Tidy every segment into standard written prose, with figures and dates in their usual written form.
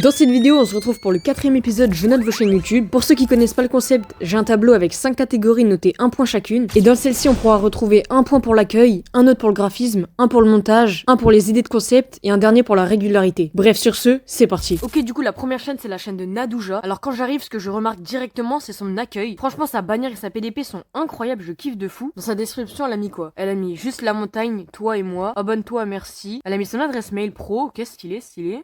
Dans cette vidéo, on se retrouve pour le 4ème épisode Je note vos chaînes YouTube. Pour ceux qui connaissent pas le concept, j'ai un tableau avec 5 catégories notées 1 point chacune. Et dans celle-ci, on pourra retrouver 1 point pour l'accueil, un autre pour le graphisme, un pour le montage, un pour les idées de concept et un dernier pour la régularité. Bref, sur ce, c'est parti. Ok, du coup, la première chaîne, c'est la chaîne de Nadouja. Alors quand j'arrive, ce que je remarque directement, c'est son accueil. Franchement, sa bannière et sa PDP sont incroyables, je kiffe de fou. Dans sa description, elle a mis quoi? Elle a mis juste la montagne, toi et moi, abonne-toi, merci. Elle a mis son adresse mail pro, ok, stylé.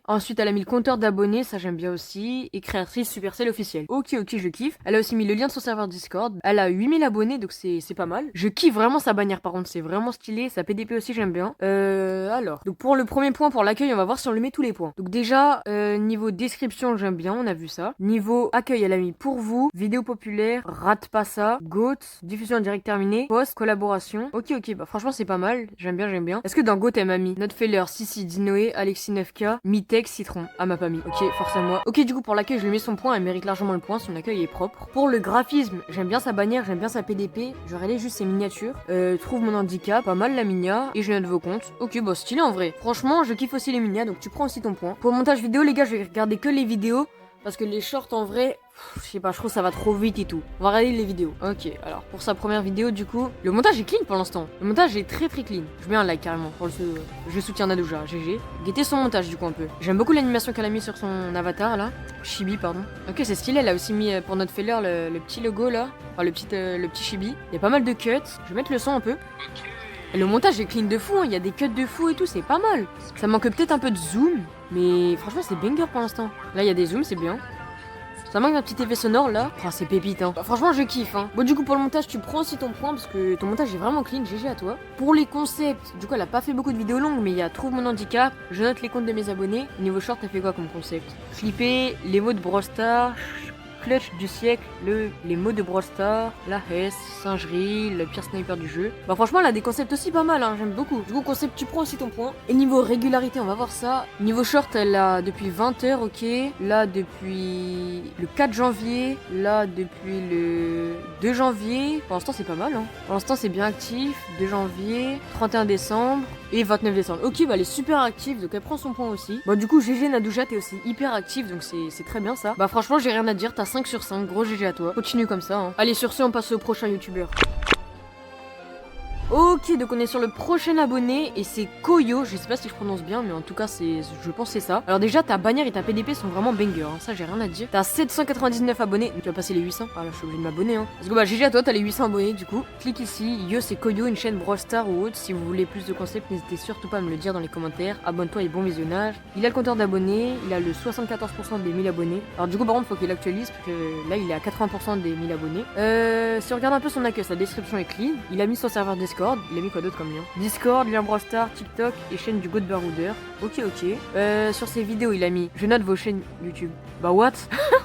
Ensuite, elle a mis le compteur d'abonnés, ça j'aime bien aussi, et créatrice Supercell officielle. Ok, je kiffe. Elle a aussi mis le lien de son serveur Discord. Elle a 8000 abonnés, donc c'est pas mal. Je kiffe vraiment sa bannière, par contre, c'est vraiment stylé. Sa PDP aussi, j'aime bien. Alors, donc pour le premier point, pour l'accueil, on va voir si on lui met tous les points. Donc déjà, niveau description, j'aime bien, on a vu ça. Niveau accueil, elle a mis pour vous, vidéo populaire, rate pas ça, GOAT, diffusion en direct terminée, post, collaboration. Ok, bah franchement, c'est pas mal. J'aime bien. Est-ce que dans GOAT, elle m'a mis Notfeller, Sissi, Dinoé, Alexis 9K, Mitex, Citron? Ah, m'a pas mis. Ok, force à moi. Ok, du coup, pour l'accueil, je lui mets son point. Elle mérite largement le point. Son accueil est propre. Pour le graphisme, j'aime bien sa bannière, j'aime bien sa PDP. Je relais juste ses miniatures. Trouve mon handicap, pas mal la minia. Et je note vos comptes. Ok, bah stylé en vrai. Franchement, je kiffe aussi les minias, donc tu prends aussi ton point. Pour le montage vidéo, les gars, je vais regarder que les vidéos. Parce que les shorts, en vrai, je sais pas, je trouve que ça va trop vite et tout. On va regarder les vidéos. Ok, alors pour sa première vidéo, du coup, le montage est clean pour l'instant. Le montage est très clean. Je mets un like carrément pour je soutiens Nadouja, GG. Guettez son montage du coup un peu. J'aime beaucoup l'animation qu'elle a mis sur son avatar là. Chibi, pardon. Ok, c'est stylé. Elle a aussi mis pour notre Feller le petit logo là. Enfin, le petit chibi. Il y a pas mal de cuts. Je vais mettre le son un peu. Le montage est clean de fou, hein. Il y a des cuts de fou et tout, c'est pas mal. Ça manque peut-être un peu de zoom, mais franchement c'est banger pour l'instant. Là il y a des zooms, c'est bien. Ça manque d'un petit effet sonore là. Oh, c'est pépite, hein. Bah, franchement je kiffe, hein. Bon, du coup pour le montage tu prends aussi ton point parce que ton montage est vraiment clean, GG à toi. Pour les concepts, du coup elle a pas fait beaucoup de vidéos longues, mais il y a Trouve mon handicap, je note les comptes de mes abonnés. Niveau short, elle fait quoi comme concept? Flipper, les mots de Brawl Stars, clutch du siècle, les mots de Brawl Stars, la Hesse, singerie, le pire sniper du jeu. Bah franchement elle a des concepts aussi pas mal, hein, j'aime beaucoup. Du coup concept tu prends aussi ton point. Et niveau régularité on va voir ça. Niveau short elle a depuis 20h, ok. Là depuis le 4 janvier. Là depuis le 2 janvier. Pour l'instant c'est pas mal, hein. Pour l'instant c'est bien actif. 2 janvier, 31 décembre et 29 décembre. Ok, bah elle est super active, donc elle prend son point aussi. Bon du coup GG Nadouja t'es aussi hyper active, donc c'est très bien ça. Bah franchement j'ai rien à dire, t'as 5 sur 5, gros GG à toi. Continue comme ça, hein. Allez, sur ce, on passe au prochain youtubeur. Ok, donc on est sur le prochain abonné et c'est Koyo, je sais pas si je prononce bien mais en tout cas je pense que c'est ça. Alors déjà ta bannière et ta PDP sont vraiment bangers, hein. Ça j'ai rien à dire. T'as 799 abonnés, donc tu vas passer les 800. Ah là je suis obligé de m'abonner, hein. Parce que bah GG à toi, t'as les 800 abonnés du coup. Clique ici, yo c'est Koyo, une chaîne Brawl Stars ou autre. Si vous voulez plus de concepts, n'hésitez surtout pas à me le dire dans les commentaires. Abonne-toi et bon visionnage. Il a le compteur d'abonnés, il a le 74% des 1000 abonnés. Alors du coup par contre faut qu'il actualise parce que là il est à 80% des 1000 abonnés. Si on regarde un peu son accueil, sa description est clean. Il a mis son serveur Discord. Il a mis quoi d'autre comme lien? Discord, lien Brawl Stars, TikTok et chaîne du God Baroudeur. Ok. Sur ses vidéos, il a mis je note vos chaînes YouTube. Bah what?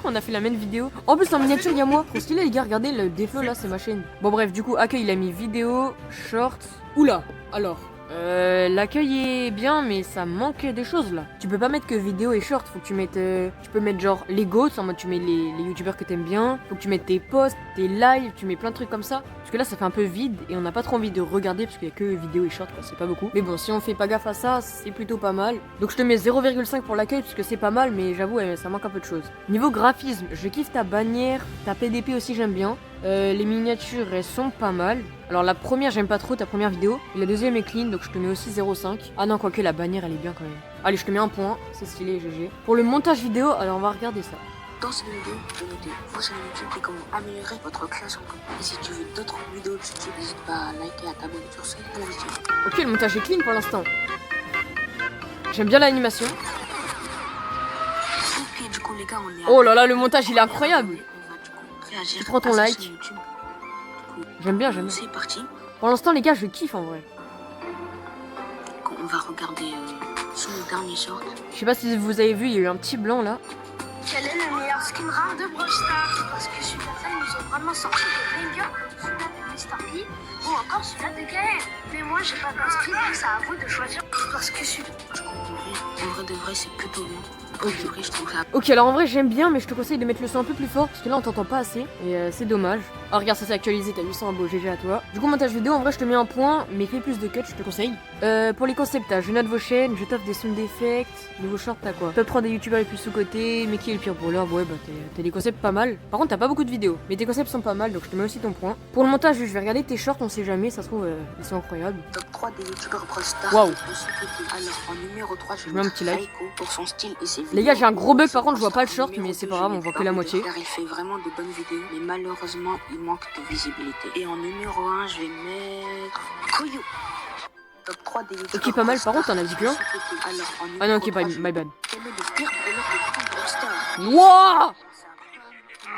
On a fait la même vidéo. En plus en miniature, il y a moi. Trop stylé les gars, regardez le défaut là, c'est ma chaîne. Bon bref, du coup, accueil, il a mis vidéo, short. Oula, alors. L'accueil est bien mais ça manque des choses là. Tu peux pas mettre que vidéo et short, faut que tu mettes tu peux mettre genre les goats, en mode tu mets les youtubeurs que t'aimes bien, faut que tu mettes tes posts, tes lives, tu mets plein de trucs comme ça. Parce que là ça fait un peu vide et on n'a pas trop envie de regarder parce qu'il y a que vidéo et short quoi, c'est pas beaucoup. Mais bon, si on fait pas gaffe à ça, c'est plutôt pas mal. Donc je te mets 0,5 pour l'accueil parce que c'est pas mal mais j'avoue ça manque un peu de choses. Niveau graphisme, je kiffe ta bannière, ta PDP aussi j'aime bien. Les miniatures elles sont pas mal. Alors la première j'aime pas trop, ta première vidéo. Et la deuxième est clean donc je te mets aussi 0,5. Ah non, quoique la bannière elle est bien quand même. Allez, je te mets un point, c'est stylé, GG. Pour le montage vidéo, alors on va regarder ça. Dans cette vidéo, je vais noter vos chaînes YouTube et comment améliorer votre création de contenu. Et si tu veux d'autres vidéos de ce type, n'hésite pas à liker et à t'abonner sur ce canal. Ok, le montage est clean pour l'instant. J'aime bien l'animation. Ok, du coup les gars, on est oh là là, le montage il est incroyable. Tu prends ton like. J'aime bien. C'est parti. Pour l'instant les gars, je kiffe en vrai. On va regarder son dernier short. Je sais pas si vous avez vu, il y a eu un petit blanc là. Quel est le meilleur skin rare de Brawl Stars? Parce que Supercell nous ont vraiment sorti des bangers, celui-là de Mr. P ou encore celui-là de Gaël. Mais moi j'ai pas d'inscrit donc c'est à vous de choisir parce que celui-là. En vrai de vrai c'est plutôt bien. priori, je trouve ça. Ok, alors en vrai j'aime bien, mais je te conseille de mettre le son un peu plus fort parce que là on t'entend pas assez et c'est dommage. Ah regarde, ça s'est actualisé, t'as vu ça en beau, GG à toi. Du coup montage vidéo, en vrai je te mets un point, mais fais plus de cuts, je te conseille. Pour les concepts, je note vos chaînes, je t'offre des sound d'effects, nouveau short, t'as quoi? Top 3 des youtubeurs les plus sous-cotés, mais qui est le pire brawler? Ouais bah t'as des concepts pas mal. Par contre t'as pas beaucoup de vidéos, mais tes concepts sont pas mal, donc je te mets aussi ton point. Pour le montage, je vais regarder tes shorts, on sait jamais, ça se trouve ils sont incroyables. Top 3 des youtubeurs Brawl Stars. Waouh. Alors en numéro 3, je mets un petit like. Raiko pour son style et ses vidéos. Les gars, j'ai un gros bug par contre, je vois pas le short, mais c'est pas grave, on voit que la moitié. Car il fait vraiment de bonnes vidéos, mais malheureusement il manque de visibilité. Et en numéro 1, je vais mettre Koyo. Top 3 des youtubeurs. Ok, pas mal, par contre t'en as dit qu'un. Ah non, ok, pas my bad. Quel est le pire brawler de tout Brawl Stars? Wouah!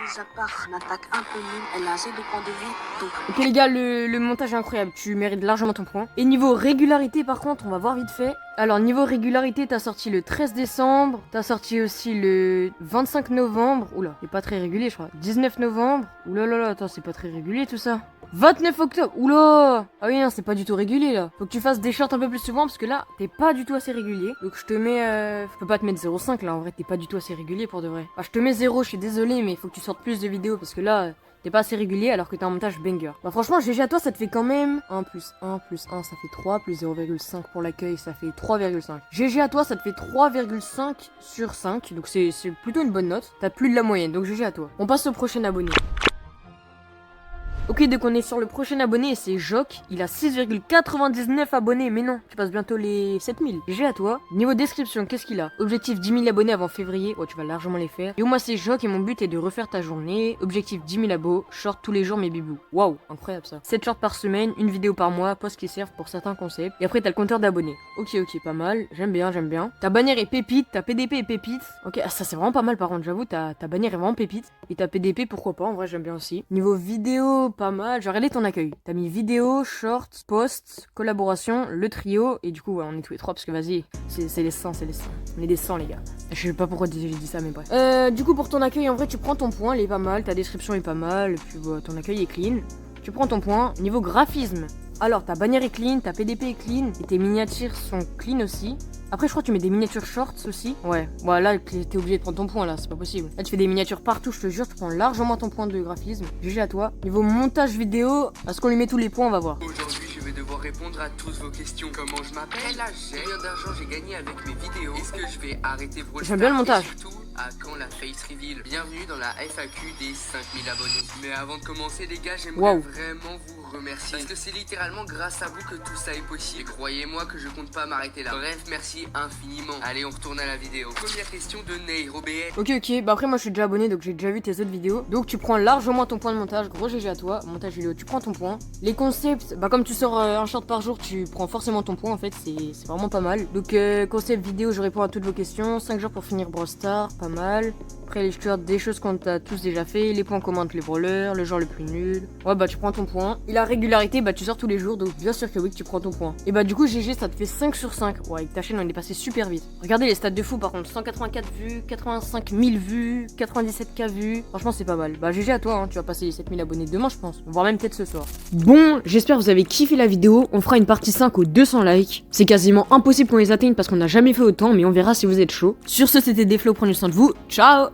Mis à part une attaque un peu nulle, elle a assez de points de vie, donc... Ok les gars, le montage est incroyable, tu mérites largement ton point. Et niveau régularité par contre, on va voir vite fait. Alors niveau régularité, t'as sorti le 13 décembre, t'as sorti aussi le 25 novembre, oula, c'est pas très régulier je crois, 19 novembre, oula là là, attends, c'est pas très régulier tout ça. 29 octobre, oula. Ah oui, non, c'est pas du tout régulier là. Faut que tu fasses des shorts un peu plus souvent parce que là, t'es pas du tout assez régulier. Donc je te mets, je peux pas te mettre 0,5 là, en vrai, t'es pas du tout assez régulier pour de vrai. Ah, je te mets 0, je suis désolé, mais il faut que tu sortes plus de vidéos parce que là, t'es pas assez régulier alors que t'as un montage banger. Bah franchement, GG à toi, ça te fait quand même 1 plus 1 plus 1, ça fait 3, plus 0,5 pour l'accueil, ça fait 3,5. GG à toi, ça te fait 3,5 sur 5, donc c'est plutôt une bonne note. T'as plus de la moyenne, donc GG à toi. On passe au prochain abonné. Ok, donc on est sur le prochain abonné et c'est Jock. Il a 6,99 abonnés, mais non, tu passes bientôt les 7000. GG à toi. Niveau description, qu'est-ce qu'il a? Objectif 10 000 abonnés avant février. Oh, tu vas largement les faire. Et moi, c'est Jock et mon but est de refaire ta journée. Objectif 10 000 abos. Short tous les jours, mes bibous. Waouh, incroyable ça. 7 shorts par semaine, une vidéo par mois, posts qui servent pour certains concepts. Et après, t'as le compteur d'abonnés. Ok, pas mal. J'aime bien, j'aime bien. Ta bannière est pépite, ta PDP est pépite. Ok, ça c'est vraiment pas mal par contre, j'avoue. Ta bannière est vraiment pépite. Et ta PDP, pourquoi pas, en vrai, j'aime bien aussi. Niveau vidéo, pas mal. J'ai regardé ton accueil. T'as mis vidéo, short, post, collaboration, le trio. Et du coup, ouais, on est tous les trois parce que vas-y, c'est les 100, c'est les 100. On est des 100, les gars. Je sais pas pourquoi j'ai dit ça, mais bref. Du coup, pour ton accueil, en vrai, tu prends ton point, il est pas mal. Ta description est pas mal. Et puis, bah, ton accueil est clean. Tu prends ton point. Niveau graphisme. Alors, ta bannière est clean, ta PDP est clean. Et tes miniatures sont clean aussi. Après, je crois que tu mets des miniatures shorts aussi. Ouais, voilà, t'es obligé de prendre ton point là, c'est pas possible. Là, tu fais des miniatures partout, je te jure, tu prends largement ton point de graphisme. GG à toi. Niveau montage vidéo, est-ce qu'on lui met tous les points? On va voir. Aujourd'hui, je vais devoir répondre à toutes vos questions. Comment je m'appelle? Quel âge j'ai? Combien d'argent j'ai gagné avec mes vidéos? Est-ce que je vais arrêter Brawl Stars? J'aime bien le montage. Et surtout, à quand la face reveal? Bienvenue dans la FAQ des 5000 abonnés. Mais avant de commencer, les gars, j'aimerais vraiment vous remercier. Parce que c'est littéralement grâce à vous que tout ça est possible. Et croyez-moi que je compte pas m'arrêter là. Bref, merci infiniment. Allez, on retourne à la vidéo. Première question de Nairobi. Ok, bah après moi je suis déjà abonné donc j'ai déjà vu tes autres vidéos. Donc tu prends largement ton point de montage, gros GG à toi. Montage vidéo, tu prends ton point. Les concepts, bah comme tu sors un short par jour, tu prends forcément ton point en fait, c'est vraiment pas mal. Donc concept vidéo, je réponds à toutes vos questions. 5 jours pour finir Brawl Stars, pas mal. Après les shorts, des choses qu'on t'a tous déjà fait. Les points communs entre les brawlers, le genre le plus nul. Ouais bah tu prends ton point. Et la régularité, bah tu sors tous les jours, donc bien sûr que oui que tu prends ton point. Et bah du coup GG ça te fait 5 sur 5. Ouais, avec ta chaîne on est passé super vite. Regardez les stats de fou par contre, 184 vues, 85 000 vues, 97K vues. Franchement c'est pas mal. Bah GG à toi, hein. Tu vas passer les 7000 abonnés demain je pense. Voire même peut-être ce soir. Bon, j'espère que vous avez kiffé la vidéo. On fera une partie 5 aux 200 likes. C'est quasiment impossible qu'on les atteigne parce qu'on n'a jamais fait autant, mais on verra si vous êtes chaud. Sur ce, c'était Deflo, prenez soin de vous. Ciao.